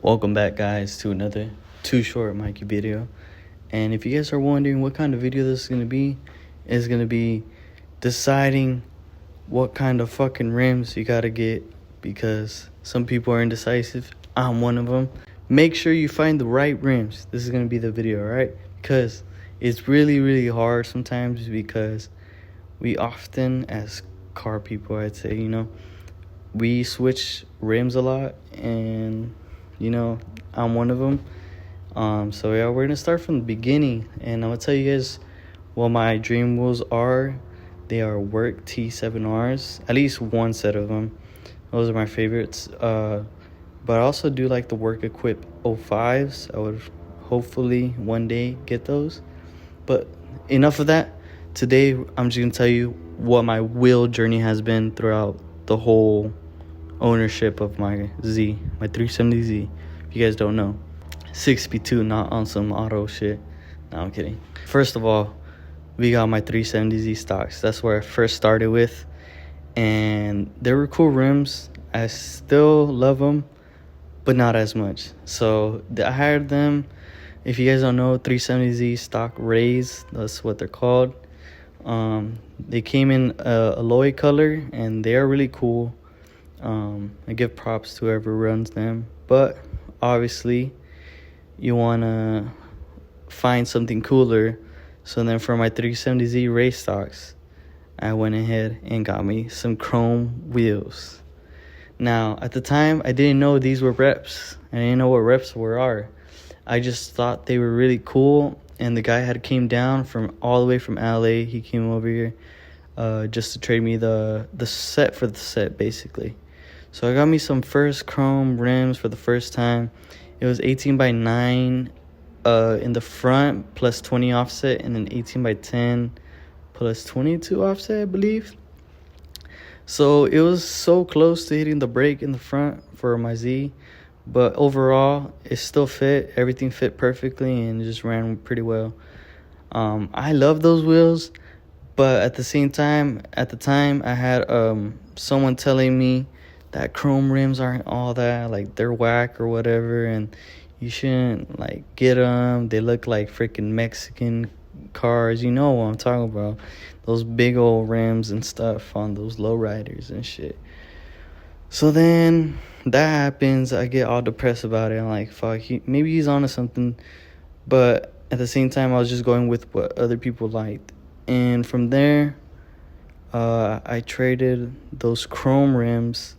Welcome back, guys, to another Too Short Mikey video. And if you guys are wondering what kind of video this is going to be, it's going to be deciding what kind of fucking rims you got to get, because some people are indecisive. I'm one of them. Make sure you find the right rims. This is going to be the video, right? Because it's really hard sometimes, because we often, as car people, I'd say, we switch rims a lot, and I'm one of them. So yeah, we're gonna start from the beginning, and I'm gonna tell you guys what my dream wheels are. They are Work T7Rs, at least one set of them. Those are my favorites. But I also do like the Work Equip 05s. I would hopefully one day get those. But enough of that. Today, I'm just gonna tell you what my wheel journey has been throughout the whole ownership of my 370Z. If you guys don't know, 6P2, not on some auto shit. No, I'm kidding. First of all, we got my 370Z stocks. That's where I first started with, and they were cool rims. I still love them, but not as much. So I hired them. If you guys don't know, 370Z stock Rays, that's what they're called. They came in alloy color, and they are really cool. I give props to whoever runs them, but obviously you want to find something cooler. So then for my 370Z race stocks, I went ahead and got me some chrome wheels. Now, at the time, I didn't know these were reps. I didn't know what reps are. I just thought they were really cool, and the guy had came down from all the way from LA. He came over here just to trade me the set for the set, basically. So I got me some first chrome rims for the first time. It was 18 by 9 in the front plus 20 offset, and then 18 by 10 plus 22 offset, I believe. So it was so close to hitting the brake in the front for my Z, but overall it still fit. Everything fit perfectly and just ran pretty well. I love those wheels, but at the same time, at the time, I had someone telling me that chrome rims aren't all that, like, they're whack or whatever, and you shouldn't like get them. They look like freaking Mexican cars. You know what I'm talking about? Those big old rims and stuff on those lowriders and shit. So then that happens. I get all depressed about it. I'm like, fuck, maybe he's onto something. But at the same time, I was just going with what other people liked. And from there, I traded those chrome rims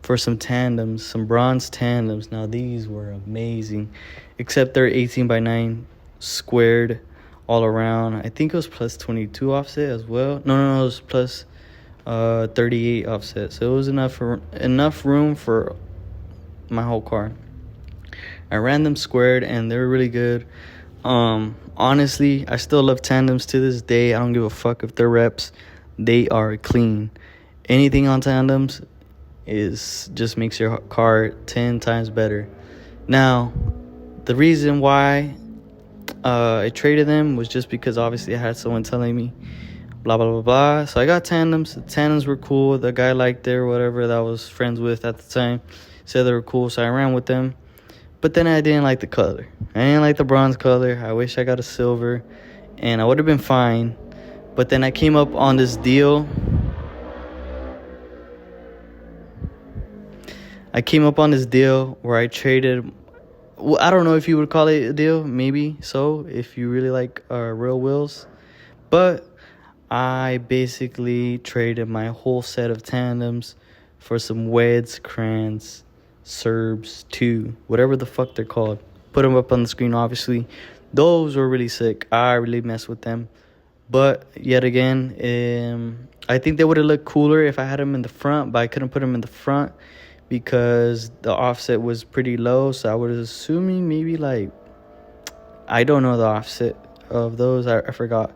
for some tandems, some bronze tandems. Now, these were amazing, except they're 18 by 9 squared all around. I think it was plus 22 offset as well. No, it was plus 38 offset. So it was enough room for my whole car. I ran them squared, and they were really good. Honestly, I still love tandems to this day. I don't give a fuck if they're reps. They are clean. Anything on tandems just makes your car 10 times better. Now, the reason why I traded them was just because obviously I had someone telling me blah blah blah. So I got tandems. The tandems were cool. The guy liked it or whatever that I was friends with at the time said they were cool, so I ran with them. But then I didn't like the color. I didn't like the bronze color. I wish I got a silver, and I would have been fine. But then I came up on this deal. Where I traded, well, I don't know if you would call it a deal, maybe so, if you really like real wheels. But I basically traded my whole set of tandems for some Weds, Crans, Serbs 2, whatever the fuck they're called. Put them up on the screen, obviously. Those were really sick. I really messed with them. But yet again, I think they would have looked cooler if I had them in the front, but I couldn't put them in the front because the offset was pretty low. So I was assuming maybe like, I don't know the offset of those. I forgot.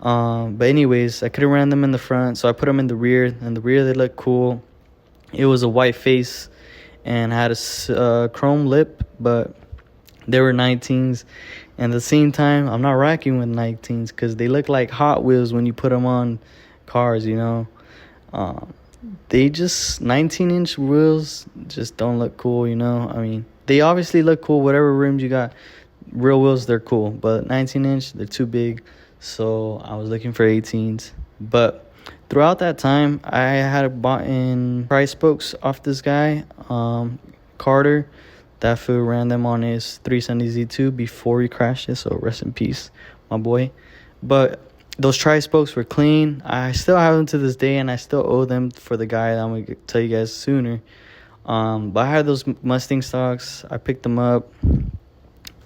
But anyways, I could have ran them in the front, so I put them in the rear. In the rear, they look cool. It was a white face and had a chrome lip, but they were 19s. And at the same time, I'm not rocking with 19s because they look like Hot Wheels when you put them on cars, They just 19-inch wheels just don't look cool, I mean, they obviously look cool. Whatever rims you got, real wheels, they're cool. But 19-inch, they're too big. So I was looking for 18s. But throughout that time, I had bought in tri spokes off this guy, Carter. That fool ran them on his 370Z2 before he crashed it. So rest in peace, my boy. But those tri spokes were clean. I still have them to this day, and I still owe them for the guy that I'm going to tell you guys sooner. But I had those Mustang stocks. I picked them up.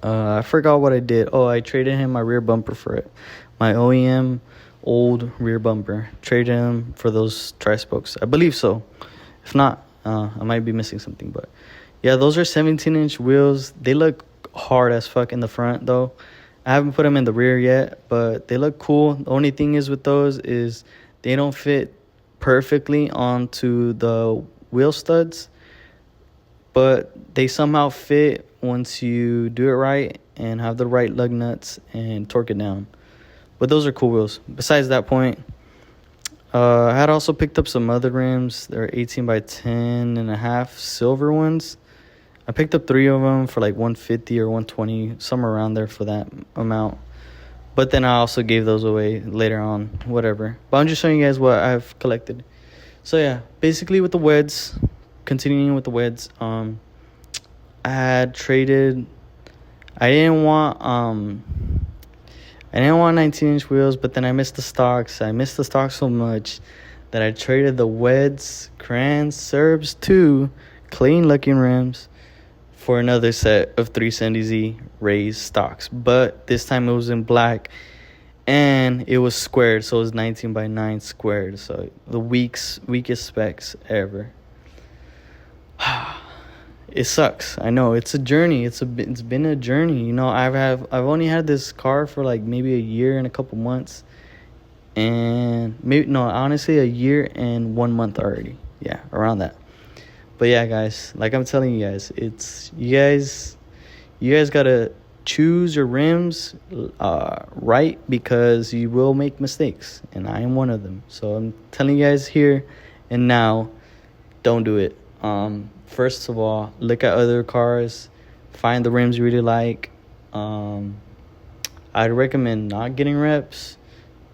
I forgot what I did. Oh, I traded him my rear bumper for it. My OEM old rear bumper. Traded him for those tri spokes. I believe so. If not, I might be missing something. But yeah, those are 17-inch wheels. They look hard as fuck in the front, though. I haven't put them in the rear yet, but they look cool. The only thing is with those is they don't fit perfectly onto the wheel studs, but they somehow fit once you do it right and have the right lug nuts and torque it down. But those are cool wheels. Besides that point, I had also picked up some other rims. They're 18 by 10 and a half silver ones. I picked up 3 of them for like 150 or 120, somewhere around there for that amount. But then I also gave those away later on, whatever. But I'm just showing you guys what I've collected. So yeah, basically with the weds, continuing with the weds, I had traded. I didn't want 19-inch wheels, but then I missed the stocks. I missed the stocks so much that I traded the weds, crans, Serbs 2 clean looking rims for another set of 370Z raised stocks. But this time it was in black and it was squared, so it was 19 by 9 squared. So the weakest specs ever. It sucks. I know it's a journey. It's been a journey. You know, I've only had this car for like maybe a year and a couple months, and honestly a year and 1 month already. Yeah, around that. But yeah, guys, like I'm telling you guys, it's you guys gotta choose your rims right, because you will make mistakes, and I am one of them. So I'm telling you guys here and now, don't do it. First of all, look at other cars, find the rims you really like. I'd recommend not getting reps,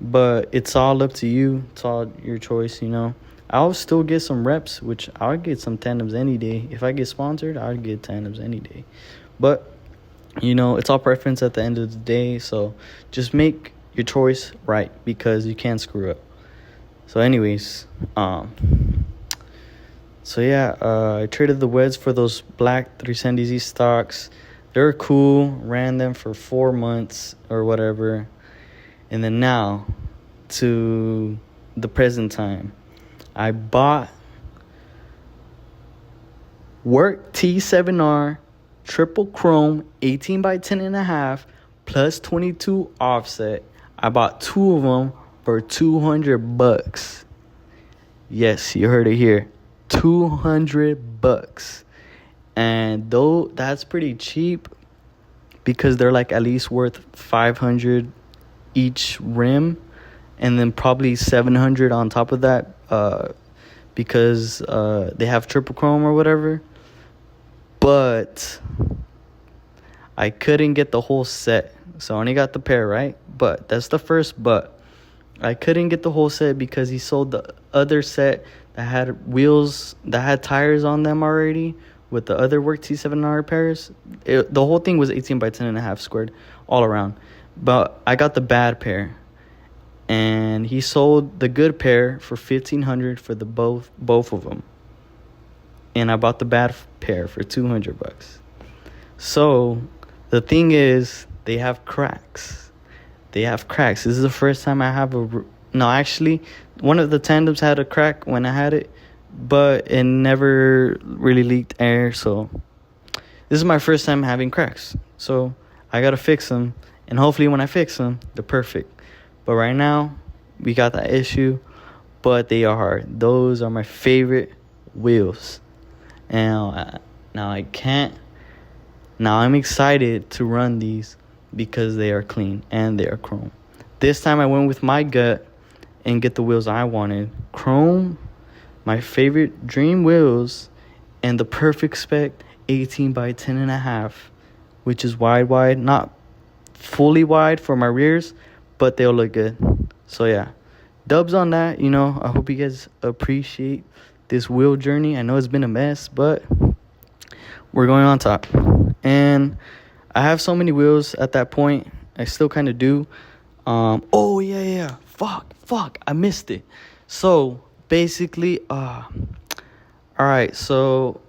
but it's all up to you. It's all your choice, you know. I'll still get some reps, which I'll get some tandems any day. If I get sponsored, I'll get tandems any day. But, you know, it's all preference at the end of the day. So just make your choice right, because you can't screw up. So anyways, so yeah, I traded the weds for those black 370Z stocks. They're cool. Ran them for 4 months or whatever. And then now to the present time. I bought Work T7R triple chrome 18 by 10 and a half plus 22 offset. I bought 2 of them for $200. Yes, you heard it here. $200. And though that's pretty cheap, because they're like at least worth $500 each rim, and then probably $700 on top of that, because they have triple chrome or whatever. But I couldn't get the whole set, so I only got the pair, right? But that's the first but. I couldn't get the whole set because he sold the other set that had wheels, that had tires on them already, with the other Work T7R pairs. The whole thing was 18 by 10 and a half squared all around. But I got the bad pair. And he sold the good pair for $1,500 for the both of them. And I bought the bad pair for $200. So the thing is, they have cracks. This is the first time I have no, actually, one of the tandems had a crack when I had it, but it never really leaked air. So this is my first time having cracks. So I gotta fix them, and hopefully when I fix them, they're perfect. But right now, we got that issue, but they are hard. Those are my favorite wheels. And now I'm excited to run these because they are clean and they are chrome. This time I went with my gut and get the wheels I wanted. Chrome, my favorite dream wheels, and the perfect spec 18 by 10 and a half, which is wide, not fully wide for my rears, but they'll look good. So yeah, dubs on that. You know, I hope you guys appreciate this wheel journey. I know it's been a mess, but we're going on top. And I have so many wheels at that point. I still kind of do. Oh yeah. Fuck. I missed it. So basically, all right. So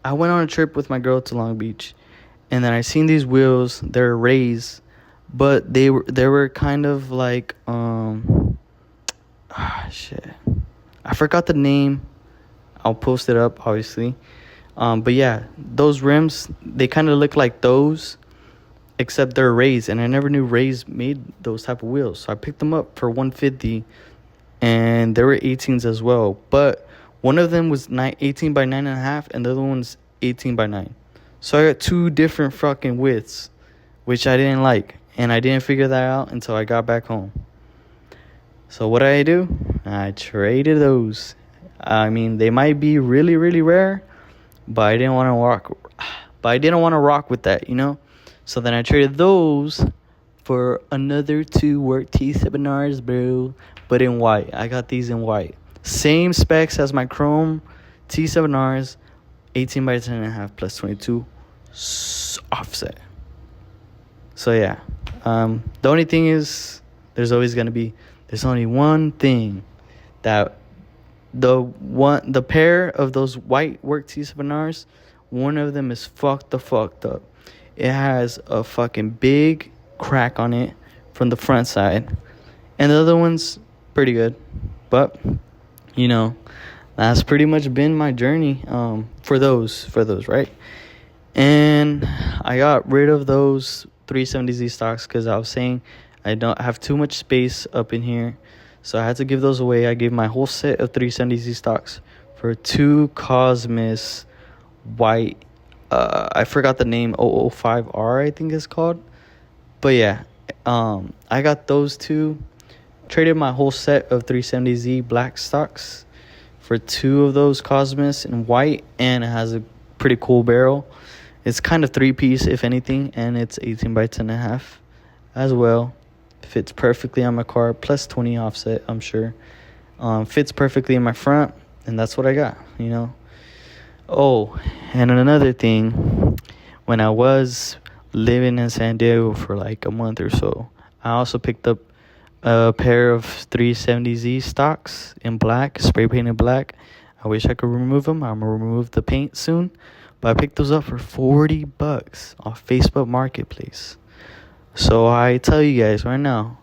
I went on a trip with my girl to Long Beach, and then I seen these wheels. They're raised, but they were kind of like shit. I forgot the name. I'll post it up, obviously. But yeah, those rims, they kind of look like those, except they're raised, and I never knew Rays made those type of wheels. So I picked them up for $150, and they were 18s as well. But one of them was 18 by 9.5, and the other one's 18 by 9. So I got two different fucking widths, which I didn't like, and I didn't figure that out until I got back home. So what did I do? I traded those. I mean, they might be really, really rare, but I didn't want to rock with that, you know? So then I traded those for another two work T7Rs, bro, but in white. I got these in white. Same specs as my chrome T7Rs, 18 by 10.5 plus 22 offset. So yeah, the only thing is there's only one thing that the pair of those white work T7Rs, one of them is fucked up. It has a fucking big crack on it from the front side, and the other one's pretty good. But you know, that's pretty much been my journey for those, right? And I got rid of those 370Z stocks because I was saying I don't have too much space up in here. So I had to give those away. I gave my whole set of 370Z stocks for two Cosmos white. I forgot the name, 005R I think it's called. But yeah, I got those two. Traded my whole set of 370Z black stocks for two of those Cosmos in white. And it has a pretty cool barrel. It's kind of 3-piece, if anything. And it's 18 by 10.5 as well. Fits perfectly on my car, plus 20 offset, I'm sure. Fits perfectly in my front, and that's what I got, you know. Oh, and another thing, when I was living in San Diego for like a month or so, I also picked up a pair of 370Z stocks in black, spray painted black. I wish I could remove them. I'm gonna remove the paint soon, but I picked those up for $40 off Facebook Marketplace. So I tell you guys right now,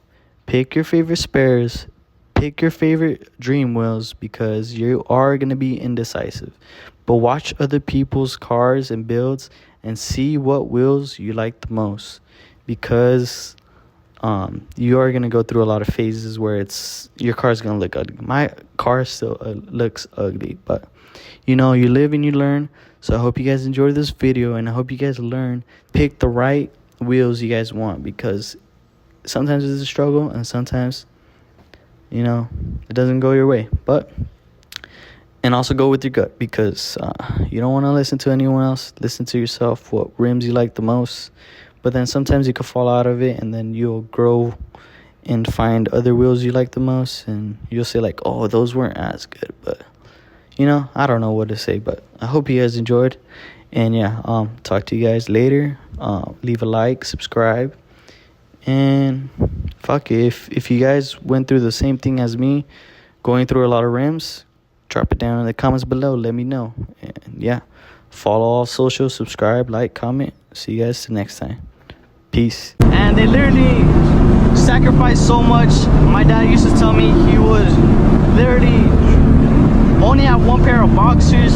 pick your favorite spares, pick your favorite dream wheels, because you are going to be indecisive. But watch other people's cars and builds and see what wheels you like the most, because you are going to go through a lot of phases where your car's going to look ugly. My car still looks ugly, but you know, you live and you learn. So I hope you guys enjoyed this video, and I hope you guys learn, pick the right wheels you guys want, because sometimes it's a struggle and sometimes, you know, it doesn't go your way. And also go with your gut, because you don't want to listen to anyone else. Listen to yourself, what rims you like the most. But then sometimes you could fall out of it, and then you'll grow and find other wheels you like the most, and you'll say like, oh, those weren't as good. But you know, I don't know what to say, but I hope you guys enjoyed. And yeah, talk to you guys later. Leave a like, subscribe, and fuck it. If you guys went through the same thing as me, going through a lot of rims, drop it down in the comments below. Let me know. And yeah, follow all socials, subscribe, like, comment. See you guys next time. Peace. And they literally sacrificed so much. My dad used to tell me he was literally only had one pair of boxers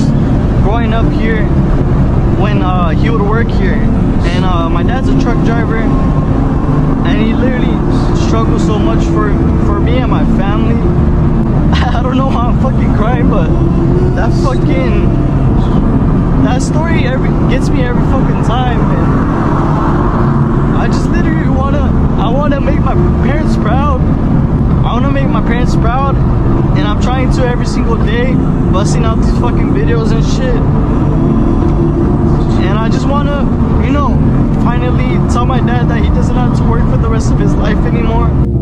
growing up here when he would work here. And my dad's a truck driver, and he literally struggled so much for me and my family. I don't know how I'm fucking crying, but that story gets me every fucking time, man. I just literally I wanna make my parents proud. I wanna make my parents proud, and I'm trying to every single day, busting out these fucking videos and shit. And want to, you know, finally tell my dad that he doesn't have to work for the rest of his life anymore.